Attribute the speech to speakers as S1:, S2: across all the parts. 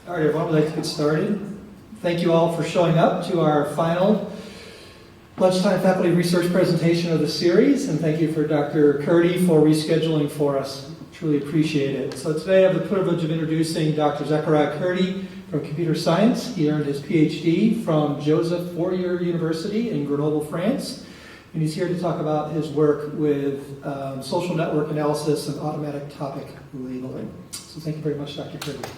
S1: All right, everyone, we'd like to get started. Thank you all for showing up to our final Lunchtime Faculty Research presentation of the series, and thank you for Dr. Kurdi for rescheduling for us. Truly appreciate it. So today I have the privilege of introducing Dr. Zakaria Kurdi from Computer Science. He earned his PhD from Joseph Fourier University in Grenoble, France, and he's here to talk about his work with social network analysis and automatic topic labeling. So thank you very much, Dr. Kurdi.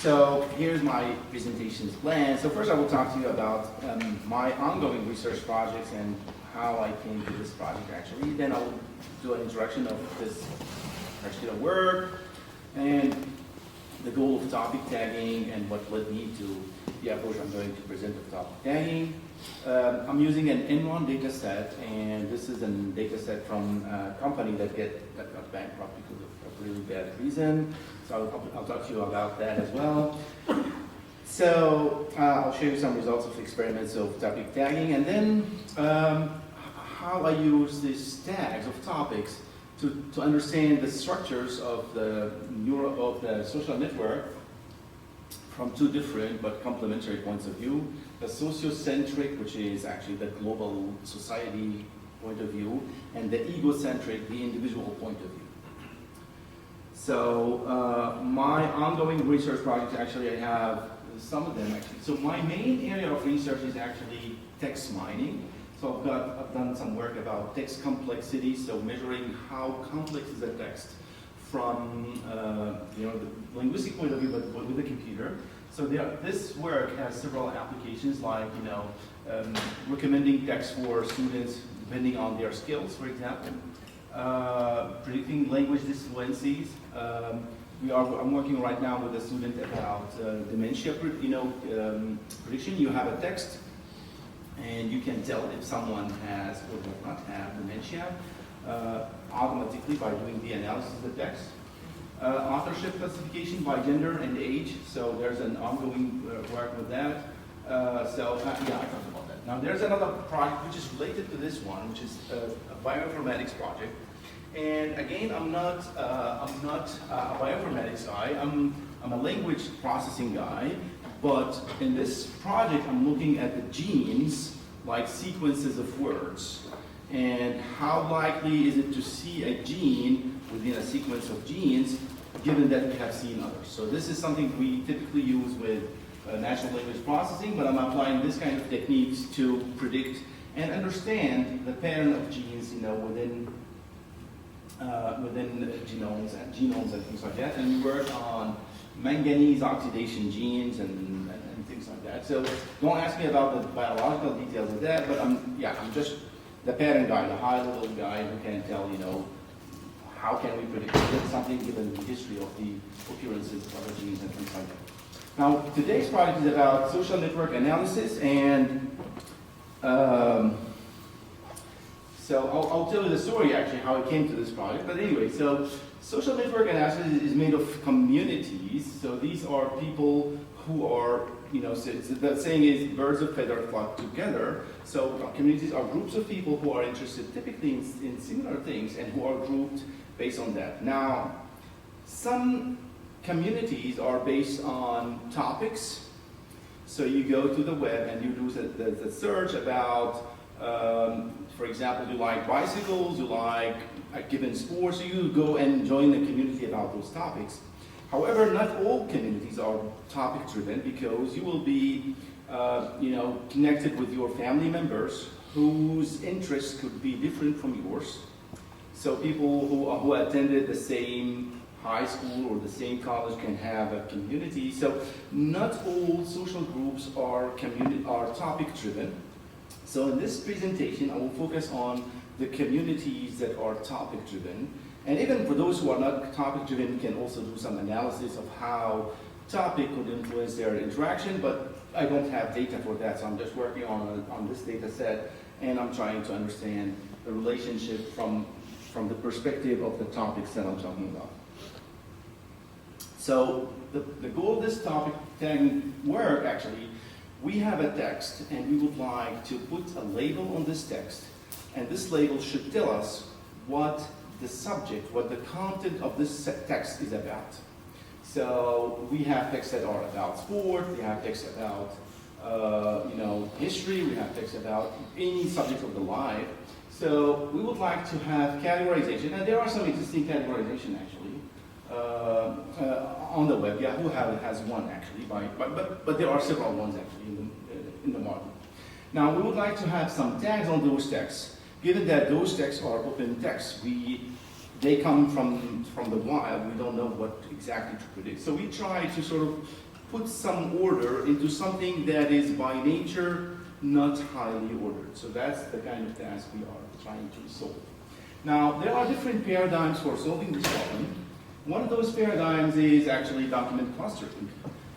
S2: So here's my presentation's plan. So first I will talk to you about my ongoing research projects and how I came to this project actually. Then I'll do an introduction of this particular work and the goal of topic tagging and what led me to the approach I'm going to present of topic tagging. I'm using an Enron data set, and this is a data set from a company that got bankrupt because of a really bad reason. So I'll talk to you about that as well. So I'll show you some results of experiments of topic tagging, and then how I use these tags of topics to understand the structures of the social network from two different but complementary points of view. The sociocentric, which is actually the global society point of view, and the egocentric, the individual point of view. So my ongoing research projects, actually I have some of them actually. So my main area of research is actually text mining. So I've done some work about text complexity, so measuring how complex is a text from the linguistic point of view, but with the computer. So this work has several applications, like recommending text for students depending on their skills, for example, predicting language disfluencies. I'm working right now with a student about dementia prediction. You have a text, and you can tell if someone has or does not have dementia automatically by doing the analysis of the text. Authorship classification by gender and age, so there's an ongoing work with that. I talked about that. Now there's another project which is related to this one, which is a bioinformatics project. And again, I'm not a bioinformatics guy. I'm a language processing guy. But in this project, I'm looking at the genes, like sequences of words, and how likely is it to see a gene within a sequence of genes, given that we have seen others. So this is something we typically use with natural language processing, but I'm applying this kind of techniques to predict and understand the pattern of genes, within genomes and things like that. And we work on manganese oxidation genes and things like that. So don't ask me about the biological details of that, but I'm just the pattern guy, the high-level guy who can tell, how can we predict something given the history of the occurrences of other genes and things like that. Now, today's project is about social network analysis, and so I'll tell you the story actually how I came to this project. But anyway, so social network analysis is made of communities. So these are people who are, so the saying is birds of feather flock together. So communities are groups of people who are interested typically in similar things and who are grouped based on that. Now, some communities are based on topics. So you go to the web and you do the search about, for example, you like bicycles, you like a given sport, so you go and join the community about those topics. However, not all communities are topic-driven, because you will be, connected with your family members whose interests could be different from yours. So people who attended the same high school or the same college can have a community. So not all social groups are topic-driven. So in this presentation, I will focus on the communities that are topic-driven. And even for those who are not topic-driven, we can also do some analysis of how topic could influence their interaction, but I don't have data for that, so I'm just working on this data set, and I'm trying to understand the relationship from the perspective of the topics that I'm talking about. So the goal of this topic tagging work, actually, we have a text, and we would like to put a label on this text, and this label should tell us what the subject, what the content of this text is about. So we have texts that are about sport, we have texts about history, we have texts about any subject of the life. So we would like to have categorization, and there are some existing categorization actually on the web. Yahoo has one actually, but there are several ones actually in the market. Now we would like to have some tags on those texts. Given that those texts are open texts, they come from the wild, we don't know what exactly to predict. So we try to sort of put some order into something that is by nature not highly ordered. So that's the kind of task we are trying to solve. Now, there are different paradigms for solving this problem. One of those paradigms is actually document clustering.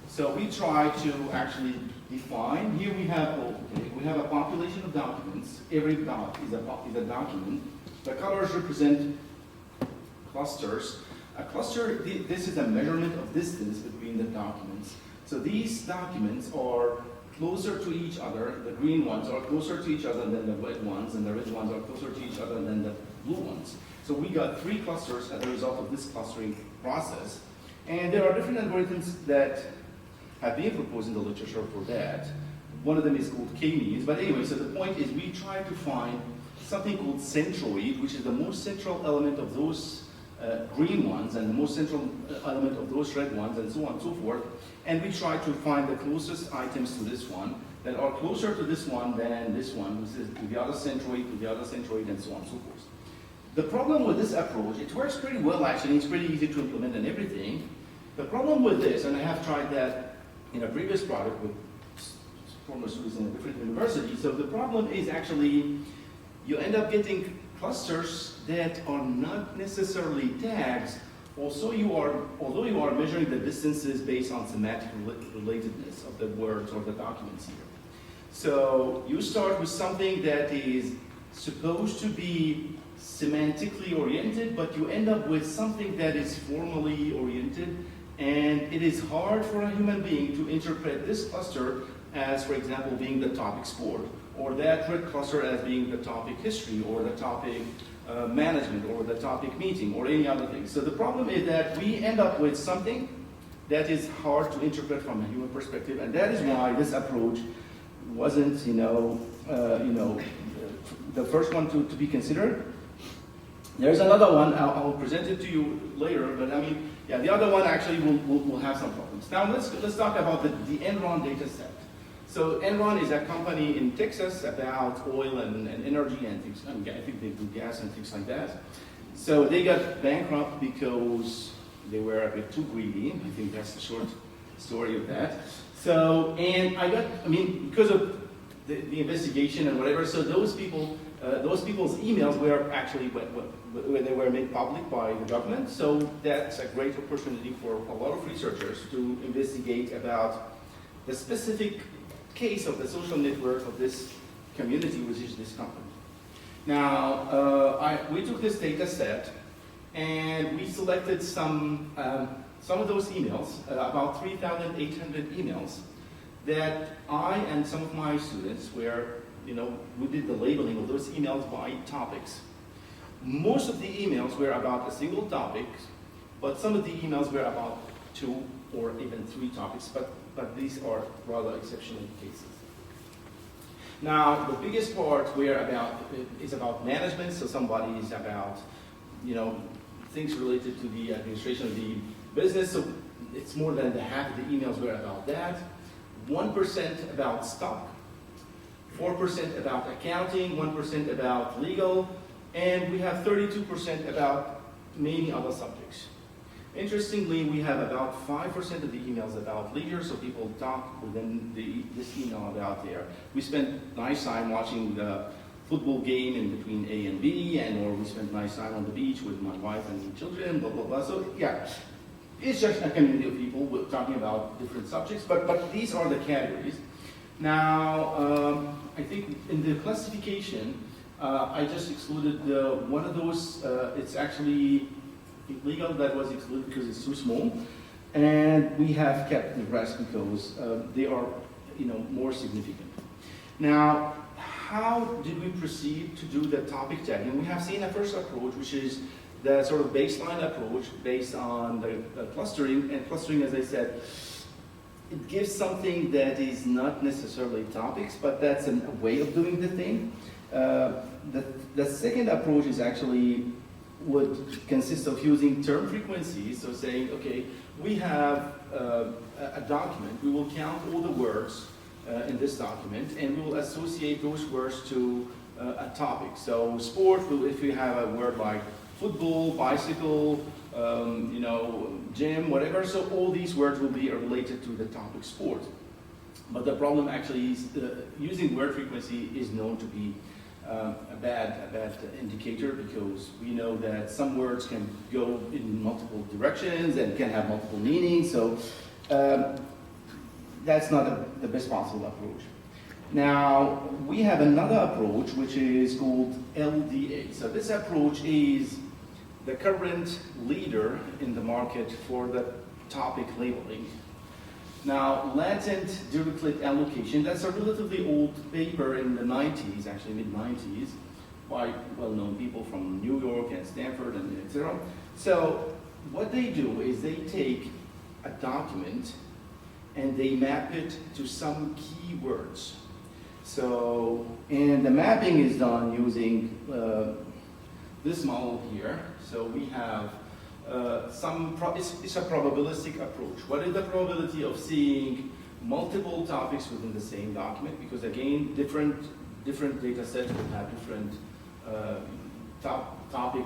S2: So we try to actually define, here we have a population of documents. Every dot is a document. The colors represent clusters. A cluster, this is a measurement of distance between the documents. So these documents are closer to each other. The green ones are closer to each other than the red ones, and the red ones are closer to each other than the blue ones. So we got 3 clusters as a result of this clustering process. And there are different algorithms that have been proposed in the literature for that. One of them is called K-means. But anyway, so the point is we try to find something called centroid, which is the most central element of those green ones and the most central element of those red ones, and so on and so forth. And we try to find the closest items to this one that are closer to this one than this one, which is to the other centroid, and so on and so forth. The problem with this approach, it works pretty well actually, it's pretty easy to implement and everything. The problem with this, and I have tried that in a previous project with former students in a different university, so the problem is actually you end up getting clusters that are not necessarily tags, although you are measuring the distances based on semantic relatedness of the words or the documents here. So you start with something that is supposed to be semantically oriented, but you end up with something that is formally oriented, and it is hard for a human being to interpret this cluster as, for example, being the topic sport, or that red cluster as being the topic history, or the topic management, or the topic meeting, or any other thing. So the problem is that we end up with something that is hard to interpret from a human perspective, and that is why this approach wasn't, the first one to be considered. There's another one, I'll present it to you later, but I mean, yeah, the other one actually will have some problems. Now let's talk about the Enron data set. So Enron is a company in Texas about oil and energy and things. I think they do gas and things like that. So they got bankrupt because they were a bit too greedy. I think that's the short story of that. So, because of the investigation and whatever, so those people's emails were actually when they were made public by the government. So that's a great opportunity for a lot of researchers to investigate about the specific case of the social network of this community, which is this company. Now, we took this data set and we selected some of those emails, about 3,800 emails, that I and some of my students we did the labeling of those emails by topics. Most of the emails were about a single topic, but some of the emails were about 2 or even 3 topics, but these are rather exceptional cases. Now, the biggest part is about management, so somebody is about, things related to the administration of the business, so it's more than half of the emails were about that. 1% about stock, 4% about accounting, 1% about legal, and we have 32% about many other subjects. Interestingly, we have about 5% of the emails about leisure, so people talk within this email about there. We spent nice time watching the football game in between A and B, or we spent nice time on the beach with my wife and children, blah, blah, blah. So yeah, it's just a community of people talking about different subjects, but these are the categories. Now, I think in the classification, I just excluded one of those. It's actually legal that was excluded because it's too small, and we have kept the rest because they are, more significant. Now, how did we proceed to do the topic tagging? We have seen a first approach, which is the sort of baseline approach based on the clustering. And clustering, as I said, it gives something that is not necessarily topics, but that's a way of doing the thing. The second approach is actually would consist of using term frequencies, so saying, okay, we have a document, we will count all the words in this document, and we will associate those words to a topic. So sport, if we have a word like football, bicycle, gym, whatever, so all these words will be related to the topic sport. But the problem actually is using word frequency is known to be a bad indicator, because we know that some words can go in multiple directions and can have multiple meanings, so that's not the best possible approach. Now, we have another approach which is called LDA. So this approach is the current leader in the market for the topic labeling. Now, latent dirichlet allocation, that's a relatively old paper in the 90s, actually mid-90s, by well-known people from New York and Stanford and etc. So what they do is they take a document and they map it to some keywords. So, and the mapping is done using this model here. So we have it's a probabilistic approach. What is the probability of seeing multiple topics within the same document? Because again, different data sets will have different topic,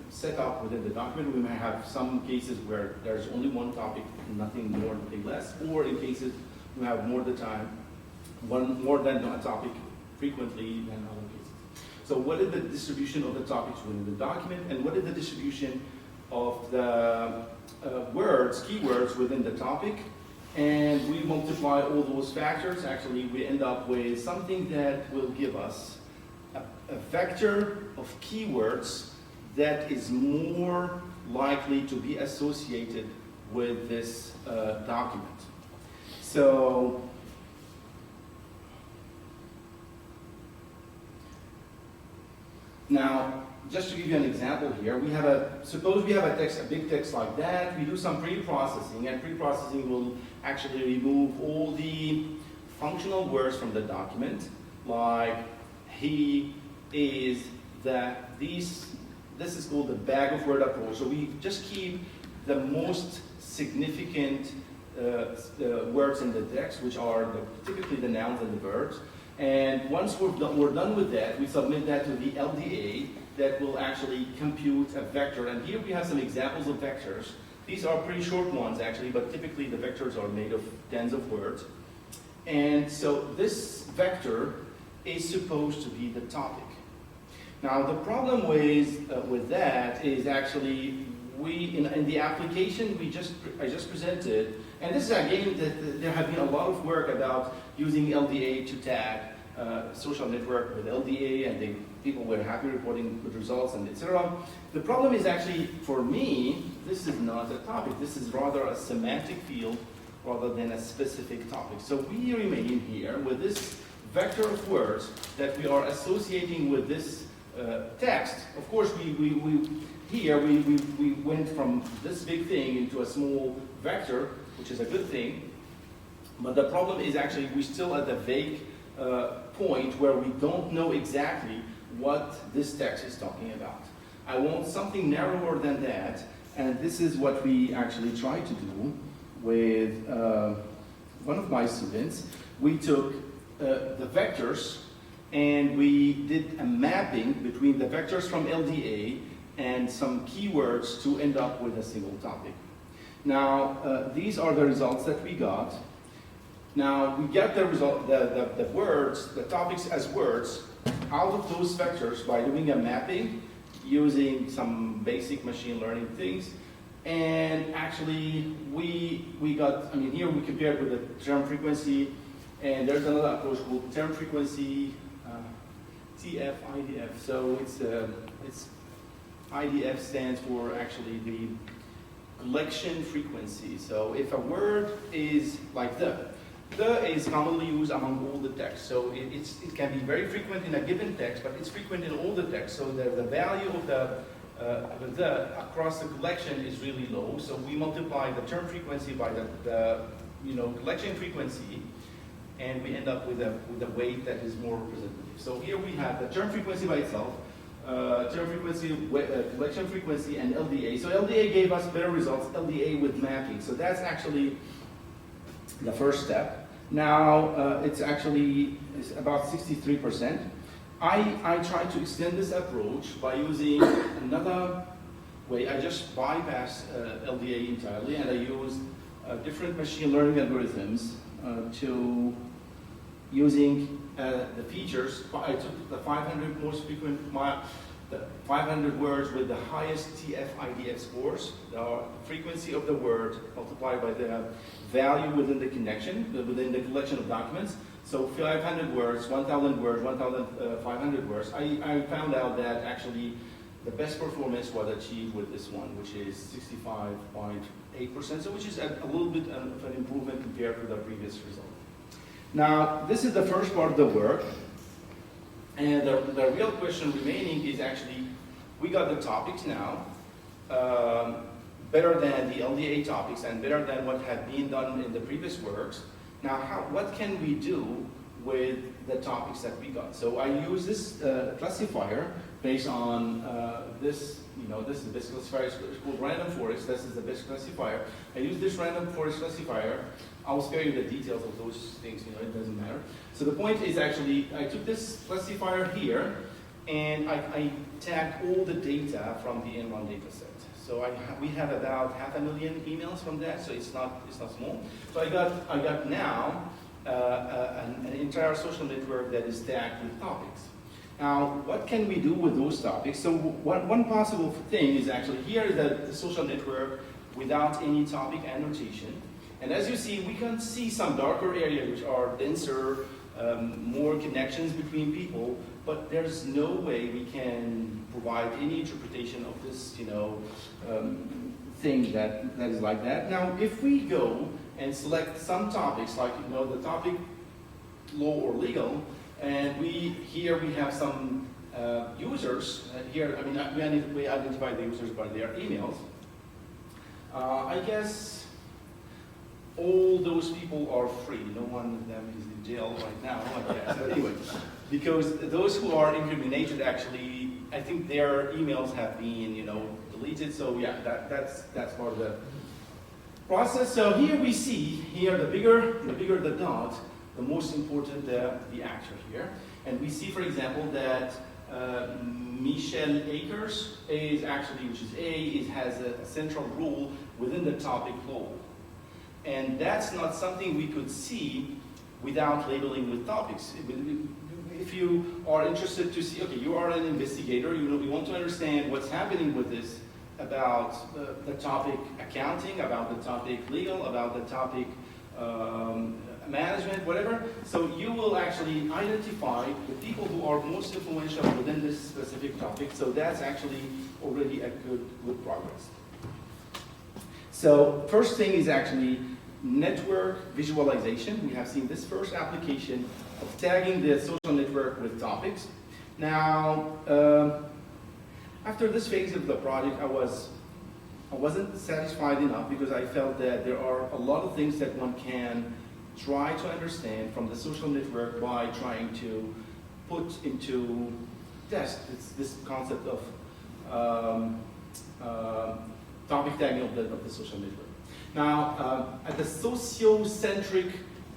S2: set up within the document. We may have some cases where there's only one topic, nothing more, nothing less, or in cases we have more than a topic frequently than other cases. So what is the distribution of the topics within the document, and what is the distribution of the keywords within the topic? And we multiply all those factors. Actually, we end up with something that will give us a vector of keywords that is more likely to be associated with this document. So, now, just to give you an example here, suppose we have a big text like that, we do some pre-processing, and pre-processing will actually remove all the functional words from the document, like he, is, that, these. This is called the bag of word approach. So we just keep the most significant words in the text, which are typically the nouns and the verbs. And once we're done with that, we submit that to the LDA that will actually compute a vector. And here we have some examples of vectors. These are pretty short ones, actually, but typically the vectors are made of tens of words. And so this vector is supposed to be the topic. Now, the problem with that is actually in the application I just presented, and this is again that there have been a lot of work about using LDA to tag social network with LDA, and people were happy reporting good results and etc. The problem is actually, for me, this is not a topic. This is rather a semantic field rather than a specific topic. So we remain here with this vector of words that we are associating with this text. Of course, we went from this big thing into a small vector, which is a good thing. But the problem is actually we're still at the vague point where we don't know exactly what this text is talking about. I want something narrower than that, and this is what we actually try to do with one of my students. We took the vectors and we did a mapping between the vectors from LDA and some keywords to end up with a single topic. Now, these are the results that we got. Now, we get the result, the words, the topics as words, out of those vectors by doing a mapping using some basic machine learning things. And actually, we got, here we compared with the term frequency, and there's another approach called term frequency, TF, IDF. So it's IDF stands for actually the collection frequency. So if a word is like the is commonly used among all the text. So it can be very frequent in a given text, but it's frequent in all the text. So the value of the but the across the collection is really low. So we multiply the term frequency by the collection frequency, and we end up with a weight that is more representative. So here we have the term frequency by itself, term frequency, collection frequency, and LDA. So LDA gave us better results, LDA with mapping. So that's actually the first step. Now it's about 63%. I tried to extend this approach by using another way. I just bypassed LDA entirely, and I used different machine learning algorithms to using the features. I took the 500 most frequent, the 500 words with the highest TF-IDF scores, the frequency of the word multiplied by the value within the connection, within the collection of documents. So 500 words, 1,000 words, 1,500 words. I found out that actually the best performance was achieved with this one, which is 65.8%, so which is a little bit of an improvement compared to the previous result. Now, this is the first part of the work, and the real question remaining is actually, we got the topics now, better than the LDA topics and better than what had been done in the previous works. Now, what can we do with the topics that we got? So I use this classifier based on this, this is the best classifier, it's called random forest, this is the best classifier. I use this random forest classifier. I'll spare you the details of those things, it doesn't matter. So the point is actually, I took this classifier here, and I tagged all the data from the Enron data set. So we have about 500,000 emails from that, so it's not small. So I got now an entire social network that is tagged with topics. Now, what can we do with those topics? So one possible thing is actually, here is the social network without any topic annotation. And as you see, we can see some darker areas which are denser, more connections between people, but there's no way we can provide any interpretation of this, thing that is like that. Now, if we go and select some topics, like the topic law or legal, and here we have some users. Here, we identify the users by their emails. I guess all those people are free. No one of them is in jail right now, I guess. But anyway, because those who are incriminated, actually, I think their emails have been, deleted. So yeah, that's part of the process. So here we see the bigger the dot, the most important the actor here. And we see, for example, that Michelle Akers is actually, which is it has a central rule within the topic law. And that's not something we could see without labeling with topics. If you are interested to see, okay, you are an investigator, you want to understand what's happening with this about the topic accounting, about the topic legal, about the topic management, whatever. So you will actually identify the people who are most influential within this specific topic. So that's actually already a good progress. So first thing is actually network visualization. We have seen this first application of tagging the social network with topics. Now, after this phase of the project, I wasn't satisfied enough because I felt that there are a lot of things that one can try to understand from the social network by trying to put into test this concept of topic tagging of the social network. Now, at the sociocentric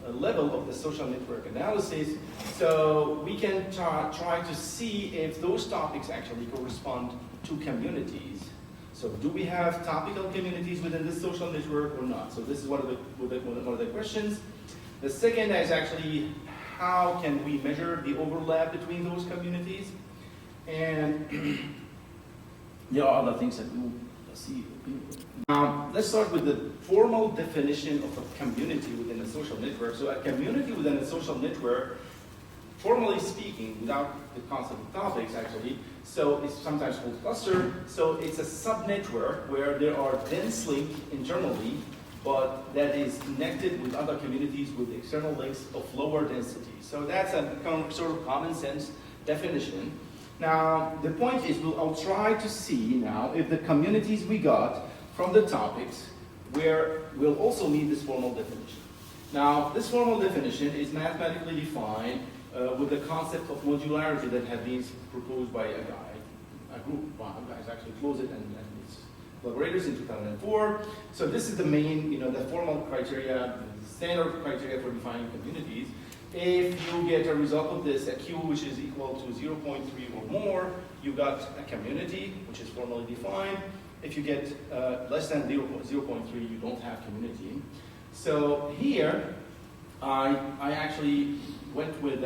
S2: level of the social network analysis, so we can try to see if those topics actually correspond to communities. So do we have topical communities within this social network or not? So this is one of the questions. The second is actually, how can we measure the overlap between those communities? And there are other things that we will see. Let's start with the formal definition of a community within a social network. So a community within a social network, formally speaking, without the concept of topics actually, so it's sometimes called cluster. So it's a subnetwork where there are dense links internally, but that is connected with other communities with external links of lower density. So that's a sort of common sense definition. Now, the point is, I'll try to see now if the communities we got from the topics will also meet this formal definition. Now, this formal definition is mathematically defined with the concept of modularity that had been proposed by a group of guys actually closed it and its collaborators in 2004. So this is the main, the formal criteria, the standard criteria for defining communities. If you get a result of this, a Q which is equal to 0.3 or more, you got a community which is formally defined. If you get less than 0.3, you don't have community. So here, I actually went with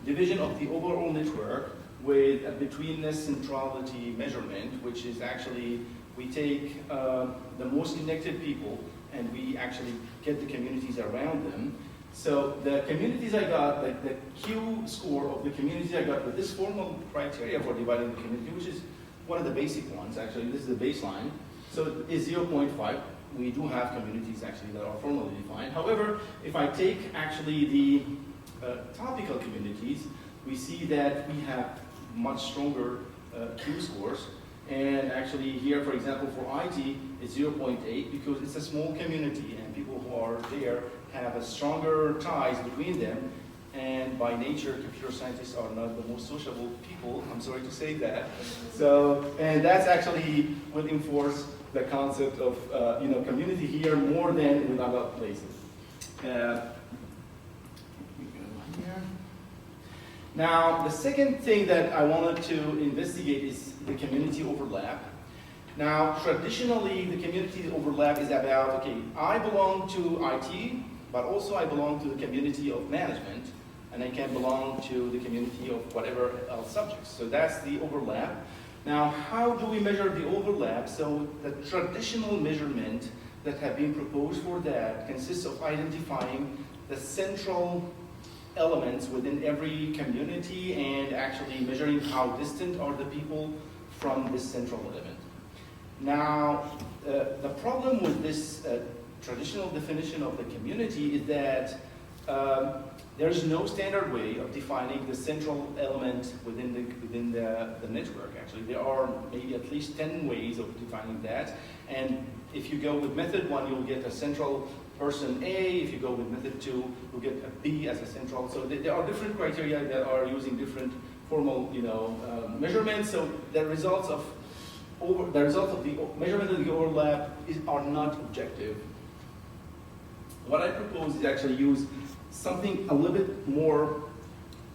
S2: division of the overall network with a betweenness centrality measurement, which is actually, we take the most connected people and we actually get the communities around them. So the communities I got, like the Q score of the communities I got with this formal criteria for dividing the community, which is one of the basic ones, actually, this is the baseline. So is 0.5. We do have communities actually that are formally defined. However, if I take actually the topical communities, we see that we have much stronger Q scores. And actually here, for example, for IT, it's 0.8 because it's a small community and people who are there have a stronger ties between them. And by nature, computer scientists are not the most sociable people. I'm sorry to say that. So, and that's actually will enforce the concept of community here more than in other places. Now, the second thing that I wanted to investigate is the community overlap. Now, traditionally, the community overlap is about, okay, I belong to IT, but also I belong to the community of management, and I can belong to the community of whatever else subjects. So that's the overlap. Now, how do we measure the overlap? So the traditional measurement that have been proposed for that consists of identifying the central elements within every community and actually measuring how distant are the people from this central element. Now, the problem with this traditional definition of the community is that there's no standard way of defining the central element within the network. Actually, there are maybe at least 10 ways of defining that. And if you go with method 1, you'll get a central person A. If you go with method 2, you'll get a B as a central. So there are different criteria that are using different formal, measurements. So the results of the measurement of the overlap are not objective. What I propose is actually use something a little bit more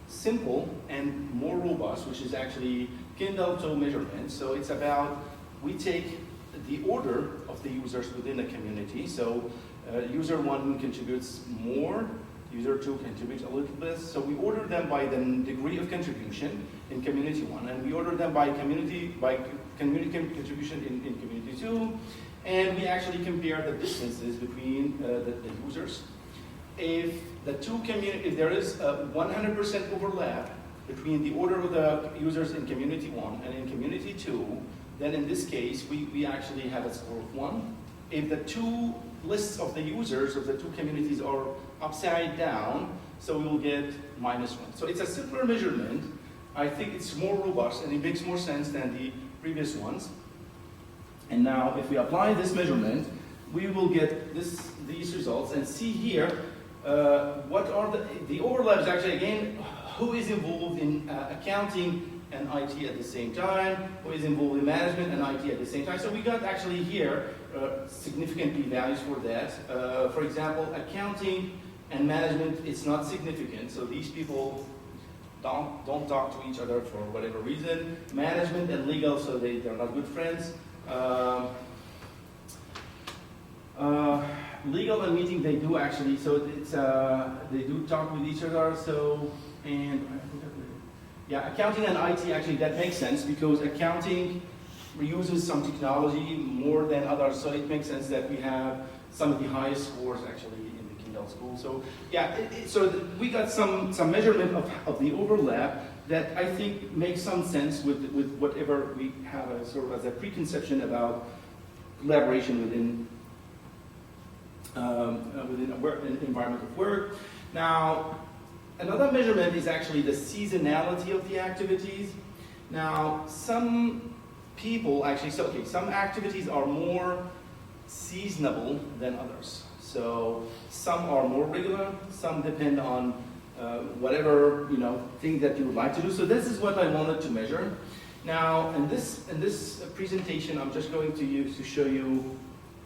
S2: simple and more robust, which is actually Kindle-to measurement. So it's about, we take the order of the users within a community. So user 1 contributes more, user 2 contributes a little bit. So we order them by the degree of contribution in community 1, and we order them by community contribution in community 2. And we actually compare the distances between the users. If there is 100% overlap between the order of the users in community 1 and in community 2, then in this case, we actually have a score of 1. If the two lists of the users of the two communities are upside down, so we will get -1. So it's a simpler measurement. I think it's more robust and it makes more sense than the previous ones. And now, if we apply this measurement, we will get these results and see here what are the overlaps. Actually, again, who is involved in accounting and IT at the same time, who is involved in management and IT at the same time. So we got actually here significant p-values for that. For example, accounting and management, it's not significant. So these people don't talk to each other for whatever reason. Management and legal, so they're not good friends. Legal and meeting, they do actually, so it's they do talk with each other. So, and yeah, accounting and IT, actually that makes sense because accounting uses some technology more than others, so it makes sense that we have some of the highest scores actually in the Kindle school. So yeah, so we got some measurement of the overlap that I think makes some sense with whatever we have a sort of as a preconception about collaboration within an environment of work. Now, another measurement is actually the seasonality of the activities. Now, some people actually, so okay, some activities are more seasonable than others. So some are more regular, some depend on whatever thing that you would like to do. So this is what I wanted to measure. Now, in this presentation, I'm just going to use to show you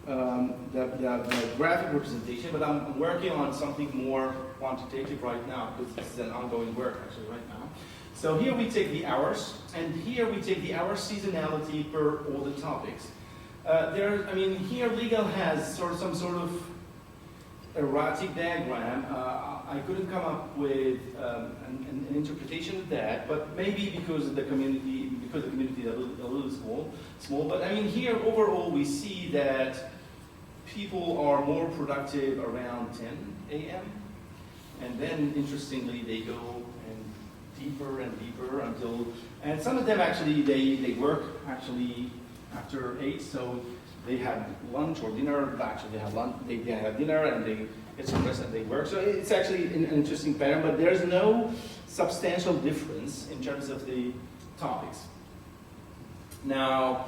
S2: the graphic representation, but I'm working on something more quantitative right now because this is an ongoing work actually right now. So here we take the hours, and here we take the hour seasonality per all the topics. Here legal has some sort of erratic diagram. I couldn't come up with an interpretation of that, but maybe because the community is a little small. But I mean, here overall we see that people are more productive around 10 a.m. and then interestingly they go deeper and deeper until, and some of them actually they work actually after 8, so they have lunch or dinner. Actually, they have lunch, they have dinner, and they get some rest and they work. So it's actually an interesting pattern, but there's no substantial difference in terms of the topics. Now,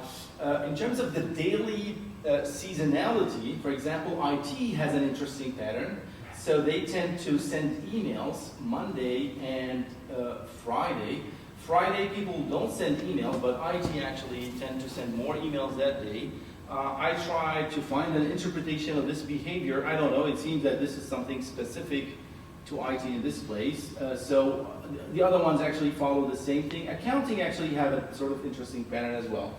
S2: in terms of the daily seasonality, for example, IT has an interesting pattern. So they tend to send emails Monday and Friday. Friday people don't send emails, but IT actually tend to send more emails that day. I try to find an interpretation of this behavior. I don't know, it seems that this is something specific to IT in this place. So the other ones actually follow the same thing. Accounting actually have a sort of interesting pattern as well.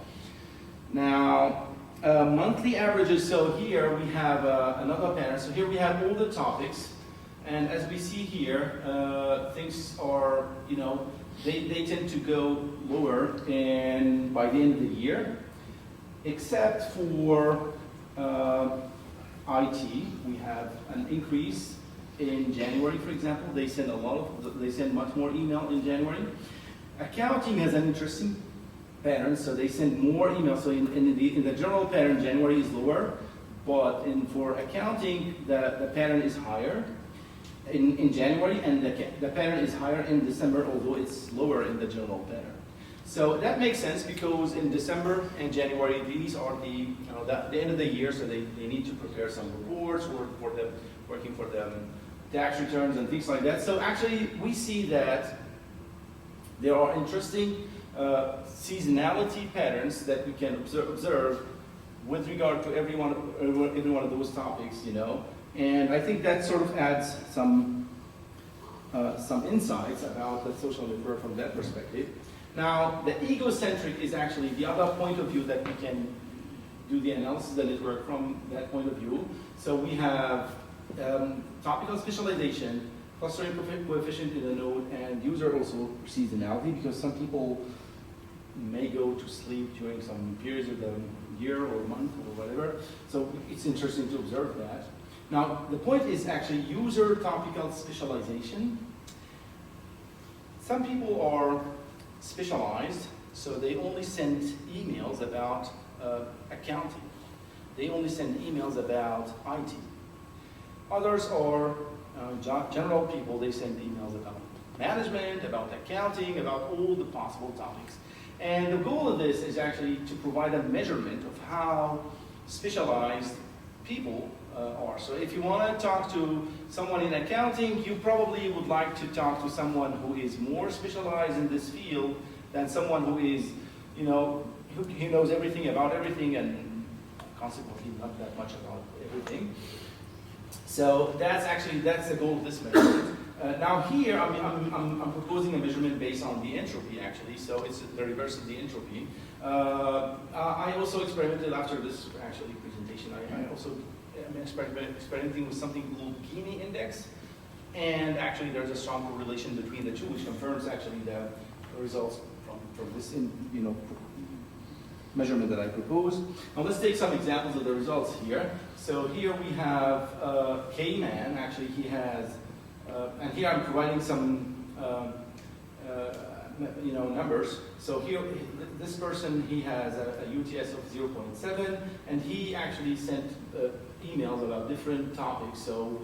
S2: Now, monthly averages, so here we have another pattern. So here we have all the topics, and as we see here, things are, they tend to go lower by the end of the year, except for IT. We have an increase in January, for example. They send much more email in January. Accounting has an interesting pattern, so they send more emails. So in the general pattern, January is lower, but for accounting, the pattern is higher in January, and the pattern is higher in December, although it's lower in the general pattern. So that makes sense because in December and January, these are the end of the year, so they need to prepare some reports or working for the tax returns and things like that. So actually, we see that there are interesting seasonality patterns that we can observe with regard to every one of those topics, and I think that sort of adds some insights about the social network from that perspective. Now, the egocentric is actually the other point of view that we can do the analysis of the network from that point of view. So we have topical specialization, clustering coefficient in the node, and user also seasonality, because some people may go to sleep during some periods of the year or month or whatever. So it's interesting to observe that. Now, the point is actually user topical specialization. Some people are specialized, so they only send emails about accounting. They only send emails about IT. Others are general people. They send emails about management, about accounting, about all the possible topics. And the goal of this is actually to provide a measurement of how specialized people are. So if you want to talk to someone in accounting, you probably would like to talk to someone who is more specialized in this field than someone who is, who knows everything about everything and consequently not that much about everything. So that's the goal of this measurement. Now here, I'm proposing a measurement based on the entropy actually, so it's the reverse of the entropy. I also experimented after this actually presentation. I also am experimenting with something called Gini index, and actually there's a strong correlation between the two, which confirms actually the results from this measurement that I proposed. Now let's take some examples of the results here. So here we have K-Man, actually he has, and here I'm providing some numbers. So here, this person, he has a UTS of 0.7, and he actually sent emails about different topics. So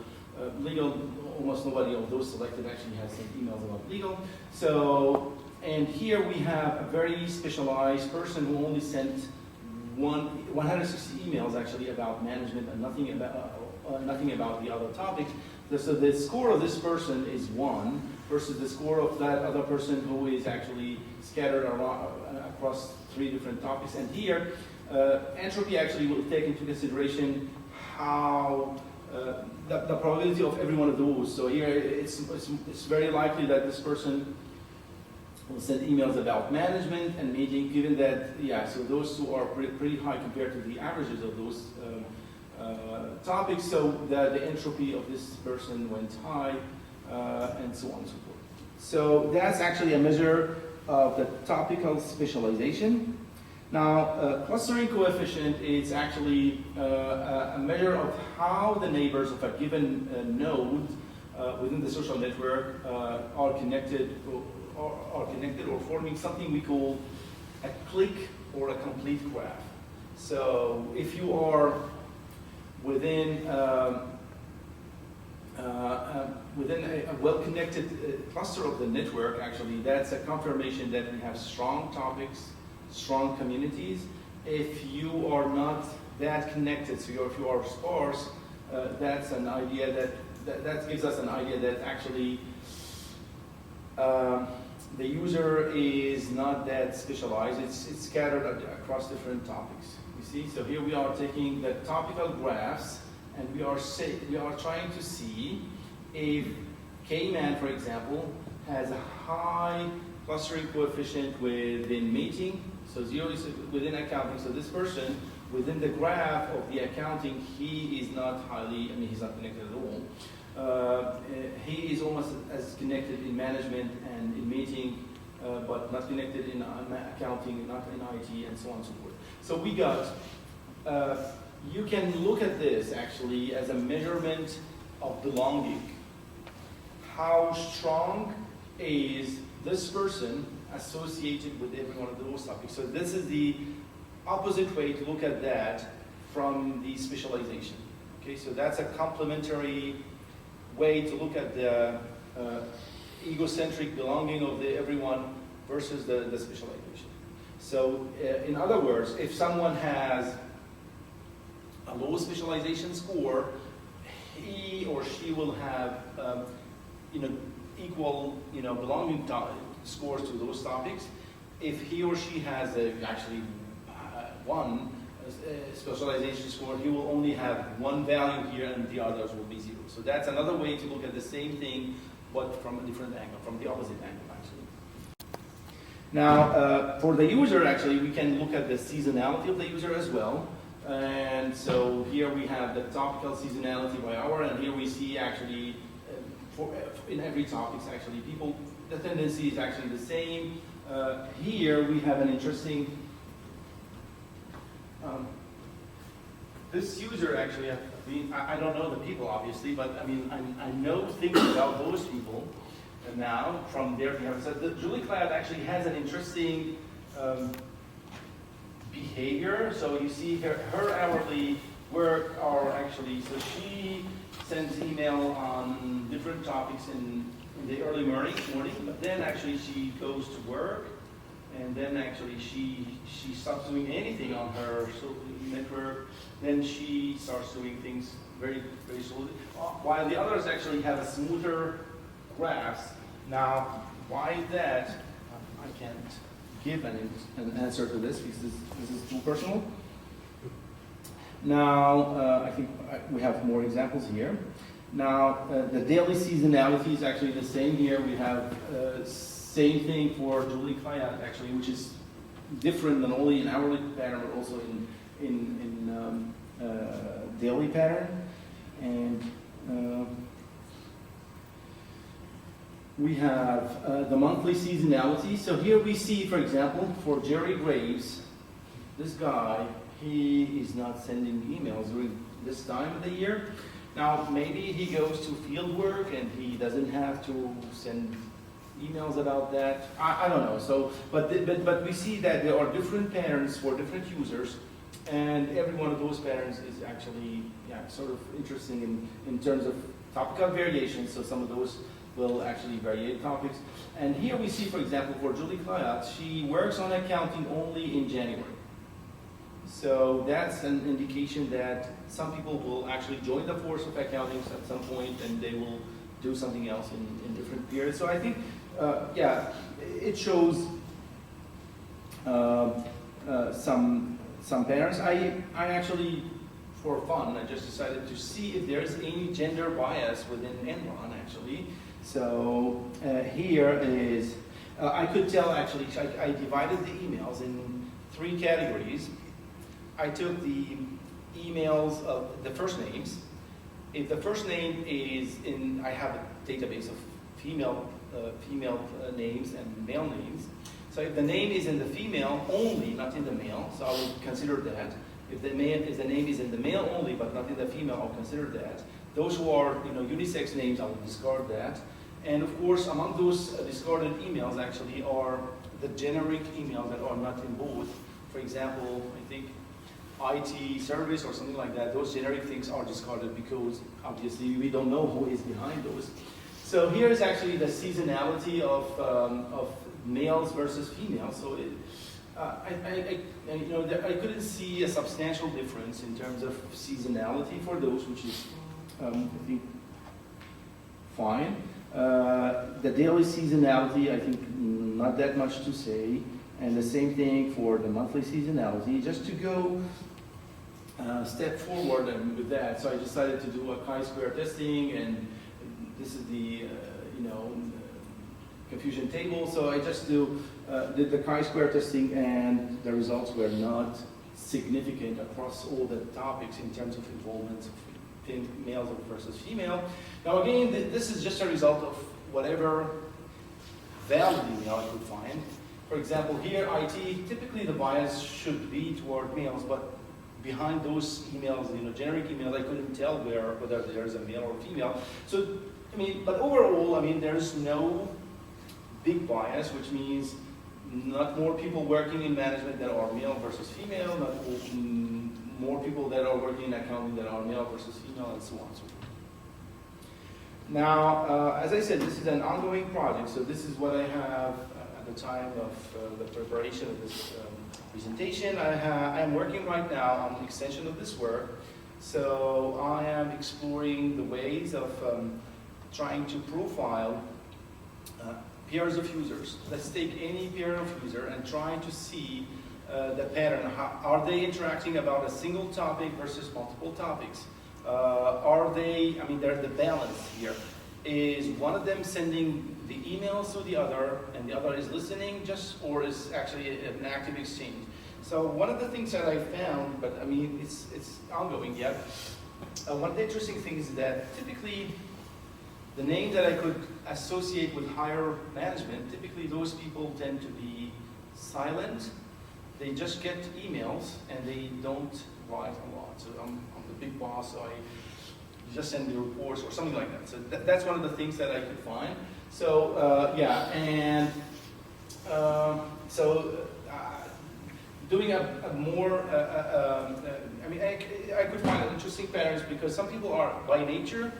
S2: legal, almost nobody of those selected actually has sent emails about legal. So And here we have a very specialized person who only sent 160 emails actually about management and nothing about the other topics. So the score of this person is 1 versus the score of that other person who is actually scattered across 3 different topics. And here, entropy actually will take into consideration how the probability of every one of those. So here it's very likely that this person will send emails about management and meeting, given that, so those 2 are pretty high compared to the averages of those topics, so that the entropy of this person went high, and so on and so forth. So that's actually a measure of the topical specialization. Now, clustering coefficient is actually a measure of how the neighbors of a given node within the social network are connected or forming something we call a click or a complete graph. So if you are within a well-connected cluster of the network, actually, that's a confirmation that we have strong topics, strong communities. If you are not that connected, so if you are sparse, that's an idea that gives us an idea that actually the user is not that specialized. It's scattered across different topics. You see, so here we are taking the topical graphs, and we are trying to see if K-man, for example, has a high clustering coefficient within meeting. So 0 is within accounting. So this person within the graph of the accounting, he is not he's not connected at all. He is almost as connected in management and in meeting, but not connected in accounting, not in IT, and so on and so forth. So we got, you can look at this actually as a measurement of belonging. How strong is this person associated with every one of those topics? So this is the opposite way to look at that from the specialization. Okay, so that's a complementary way to look at the egocentric belonging of everyone versus the specialization. So in other words, if someone has a low specialization score, he or she will have equal belonging scores to those topics. If he or she has actually 1 specialization score, he will only have 1 value here and the others will be 0. So that's another way to look at the same thing, but from a different angle, from the opposite angle actually. Now, for the user actually, we can look at the seasonality of the user as well. And so here we have the topical seasonality by hour, and here we see actually in every topic actually the tendency is actually the same. Here we have an interesting this user actually, I don't know the people obviously, but I know things about those people. And now from their behavior, so Julie Cloud actually has an interesting behavior. So you see her hourly work are actually, so she sends email on different topics in the early morning, but then actually she goes to work, and then actually she stops doing anything on her social network. Then she starts doing things very, very slowly, while the others actually have a smoother graphs. Now, why is that? I can't give an answer to this because this is too personal. Now, I think we have more examples here. Now, the daily seasonality is actually the same here. We have same thing for Julie Klayat actually, which is different than only in hourly pattern, but also in daily pattern. And we have the monthly seasonality. So here we see, for example, for Jerry Graves, this guy, he is not sending emails during this time of the year. Now, maybe he goes to field work and he doesn't have to send emails about that. I don't know. So, but we see that there are different patterns for different users, and every one of those patterns is actually sort of interesting in terms of topical variations. So some of those will actually vary topics. And here we see, for example, for Julie Clayat, she works on accounting only in January. So that's an indication that some people will actually join the force of accounting at some point, and they will do something else in different periods. So I think, yeah, it shows some parents. I actually, for fun, I just decided to see if there's any gender bias within Enron, actually. So here is, I could tell actually, I divided the emails in 3 categories. I took the emails of the first names. If the first name is in, I have a database of female names and male names. So if the name is in the female only, not in the male, so I will consider that. If the name is in the male only, but not in the female, I'll consider that. Those who are unisex names, I will discard that. And of course, among those discarded emails actually are the generic emails that are not in both. For example, I think IT service or something like that, those generic things are discarded because obviously we don't know who is behind those. So here is actually the seasonality of males versus females. So I couldn't see a substantial difference in terms of seasonality for those, which is I think fine. The daily seasonality, I think not that much to say. And the same thing for the monthly seasonality. Just to go step forward with that, so I decided to do a chi-square testing, and this is the confusion table. So I just did the chi-square testing, and the results were not significant across all the topics in terms of involvement of males versus female. Now again, this is just a result of whatever valid email I could find. For example, here IT, typically the bias should be toward males, but behind those emails, generic emails, I couldn't tell whether there's a male or female. So, but overall, there's no big bias, which means not more people working in management that are male versus female, not more people that are working in accounting that are male versus female, and so on and so forth. Now, as I said, this is an ongoing project, so this is what I have at the time of the preparation of this presentation. I am working right now on an extension of this work, so I am exploring the ways of trying to profile pairs of users. Let's take any pair of user and try to see the pattern. Are they interacting about a single topic versus multiple topics? Are they, there's the balance here. Is one of them sending the emails to the other and the other is listening or is actually an active exchange? So one of the things that I found, but it's ongoing yet, one of the interesting things is that typically the name that I could associate with higher management, typically those people tend to be silent. They just get emails and they don't write a lot. So I'm the big boss, so I just send the reports or something like that. So that's one of the things that I could find. So yeah, and doing a more, I could find interesting patterns because some people are by nature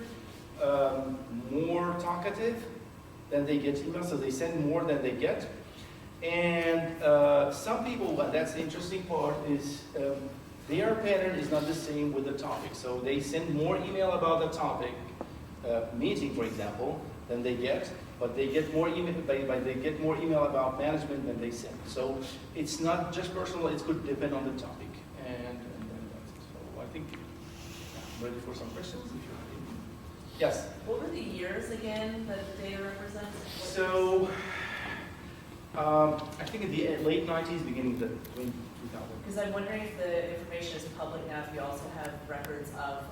S2: more talkative than they get emails, so they send more than they get. And some people, and that's the interesting part, is their pattern is not the same with the topic. So they send more email about the topic, meeting for example, than they get, but they get more email, they get more email about management than they send. So it's not just personal, it could depend on the topic. And that's it. So I think I'm ready for some questions if you have any. Yes?
S3: What were the years again that the data represents?
S2: So, I think in the late 90s, beginning of the 2000s.
S3: Because I'm wondering if the information is public now, if you also have records of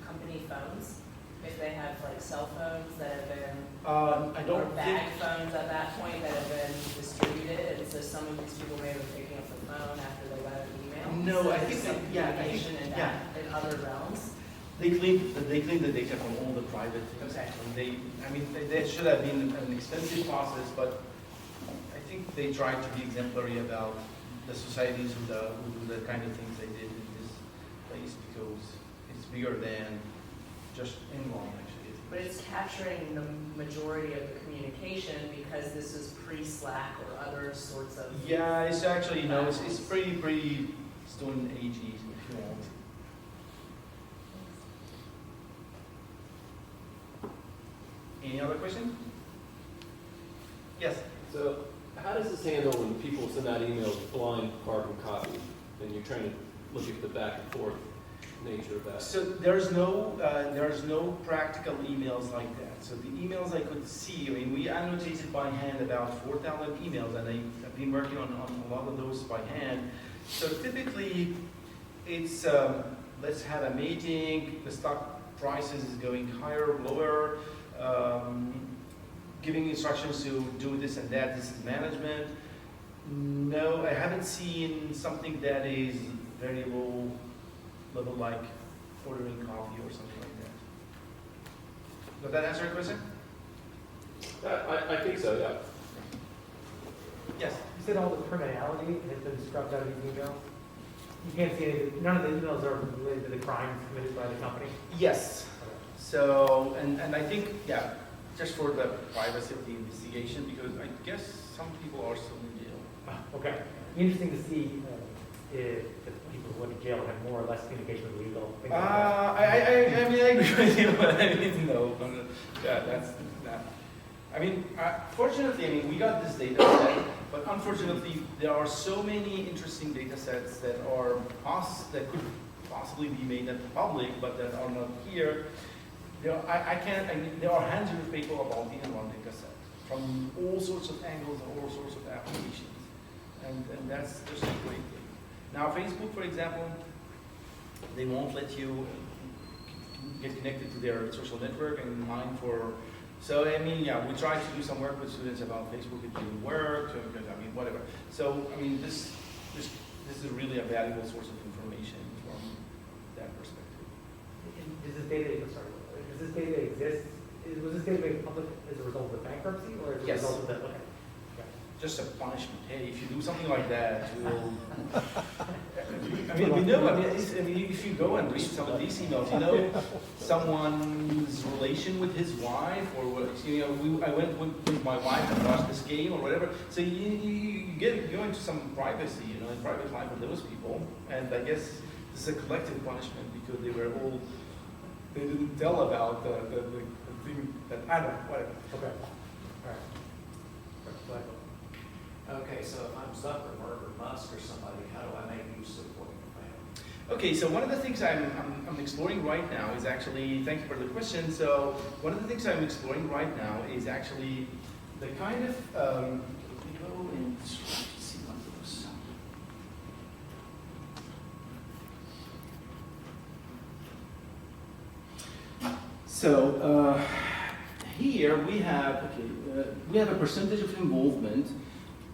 S3: company phones, if they have like cell phones that have been, or bag phones at that point that have been distributed, and so some of these people may have been picking up the phone after they got an email.
S2: No,
S3: so
S2: I think
S3: some communication in other realms.
S2: They cleaned the data from all the private things.
S3: Okay.
S2: And they should have been an expensive process, but I think they tried to be exemplary about the societies who do the kind of things they did in this place because it's bigger than just Enron, actually. It's
S3: But it's capturing the majority of the communication because this is pre-Slack or other sorts of.
S2: Yeah, it's actually, it's pretty stone agey, if you want. Any other question? Yes?
S4: So how does this handle when people send out emails blind carbon copy and you're trying to look at the back and forth nature of that?
S2: So there's no practical emails like that. So the emails I could see, I mean, we annotated by hand about 4,000 emails, and I've been working on a lot of those by hand. So typically, it's let's have a meeting, the stock prices is going higher, lower, giving instructions to do this and that, this is management. No, I haven't seen something that is very low level, like ordering coffee or something like that. Does that answer your question?
S4: I think so, yeah.
S2: Yes.
S5: You said all the criminality has been scrubbed out of these emails? You can't see any, none of the emails are related to the crimes committed by the company?
S2: Yes. So, and I think, yeah, just for the privacy of the investigation, because I guess some people are still in jail.
S5: Okay. Interesting to see if the people who went to jail have more or less communication with legal. Things like that.
S2: I mean, I agree with you, but I mean, no, yeah, that's that. I mean, fortunately, I mean, we got this data set, but unfortunately, there are so many interesting data sets that are that could possibly be made public, but that are not here. I mean, there are hundreds of people about the one data set from all sorts of angles and all sorts of applications, and that's just a great thing. Now, Facebook, for example, they won't let you get connected to their social network and mine for. So I mean, yeah, we tried to do some work with students about Facebook. It didn't work. So, I mean, whatever. So I mean, this is really a valuable source of information from that perspective.
S5: Does this data, does this data exist? Was this data made public as a result of the bankruptcy or as a
S2: Yes.
S5: result of the, okay.
S2: Just a punishment. Hey, if you do something like that, we'll. I mean, we know. I mean, if you go and read some of these emails, you know, someone's relation with his wife, or what? You know, I went with my wife and watched this game or whatever. So you go into some privacy, you know, in private life of those people, and I guess this is a collective punishment because they didn't tell about the thing that I don't know, whatever.
S5: Okay. All right. Go ahead.
S6: Okay, so if I'm Zuckerberg or Musk or somebody, how do I make use of what you found?
S2: Okay, so one of the things I'm exploring right now is actually, thank you for the question. So one of the things I'm exploring right now is actually the kind of, let me go and see one of those. So here we have, we have a percentage of involvement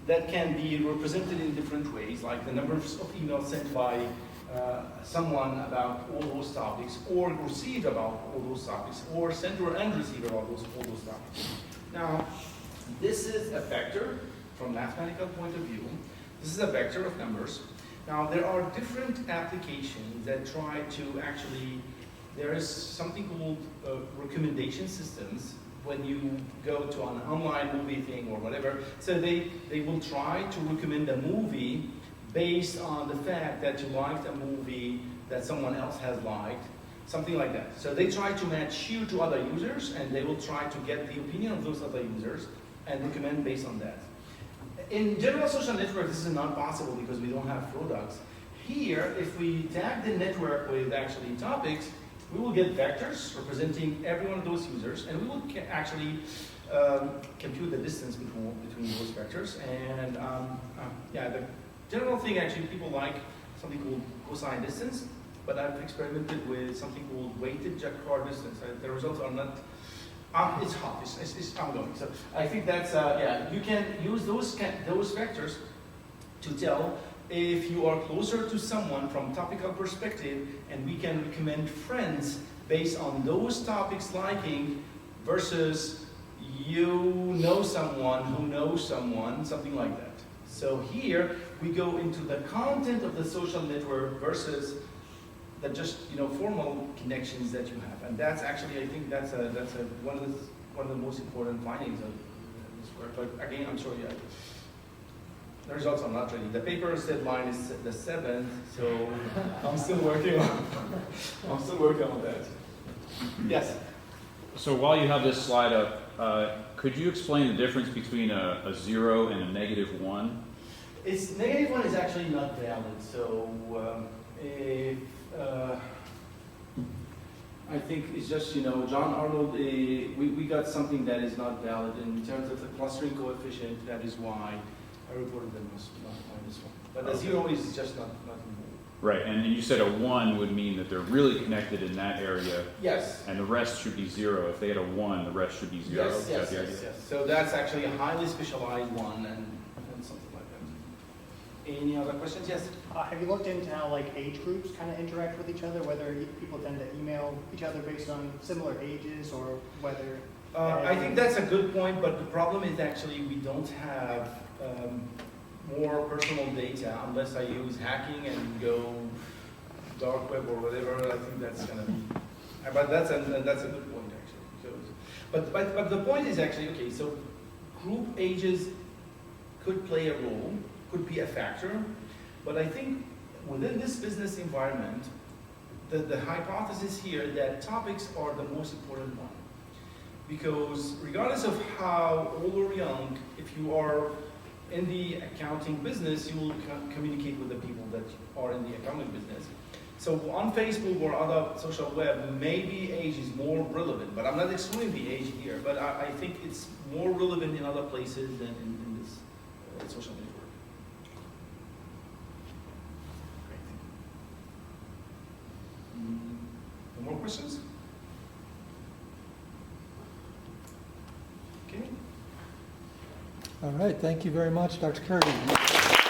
S2: that can be represented in different ways, like the numbers of emails sent by someone about all those topics, or received about all those topics, or sender and receiver about all those topics. Now, this is a vector from mathematical point of view. This is a vector of numbers. Now, there are different applications that try to actually, there is something called recommendation systems when you go to an online movie thing or whatever. So they will try to recommend a movie based on the fact that you liked a movie that someone else has liked, something like that. So they try to match you to other users, and they will try to get the opinion of those other users and recommend based on that. In general social networks, this is not possible because we don't have products. Here, if we tag the network with actually topics, we will get vectors representing every one of those users, and we will actually compute the distance between those vectors. And yeah, the general thing actually, people like something called cosine distance, but I've experimented with something called weighted Jacquard distance. The results are not, it's hot, it's ongoing. So I think that's, yeah, you can use those vectors to tell if you are closer to someone from topical perspective, and we can recommend friends based on those topics liking versus you know someone who knows someone, something like that. So here we go into the content of the social network versus that just, you know, formal connections that you have. And that's actually, I think that's one of the most important findings of this work. But again, I'm sorry, the results are not ready. The paper's deadline is the 7th, so I'm still working on that. Yes?
S7: So while you have this slide up, could you explain the difference between a 0 and a -1?
S2: It's -1 is actually not valid. So if I think it's just, you know, John Arnold, we got something that is not valid in terms of the clustering coefficient. That is why I reported them as not on this one. But the 0 is just not involved.
S7: Right, and you said a 1 would mean that they're really connected in that area,
S2: Yes.
S7: and the rest should be 0. If they had a 1, the rest should be 0.
S2: Yes,
S7: Is that
S2: yes,
S7: the
S2: yes,
S7: idea?
S2: yes. So that's actually a highly specialized one and something like that. Any other questions? Yes?
S8: Have you looked into how like age groups kind of interact with each other, whether people tend to email each other based on similar ages or whether...
S2: I think that's a good point, but the problem is actually we don't have more personal data unless I use hacking and go dark web or whatever. I think that's gonna be, but that's a good point actually. So, but the point is actually, okay, so group ages could play a role, could be a factor, but I think within this business environment, the hypothesis here that topics are the most important one. Because regardless of how old or young, if you are in the accounting business, you will communicate with the people that are in the accounting business. So on Facebook or other social web, maybe age is more relevant, but I'm not excluding the age here, but I think it's more relevant in other places than in this social network. Great. No more questions? Okay.
S1: All right, thank you very much, Dr. Kurdi.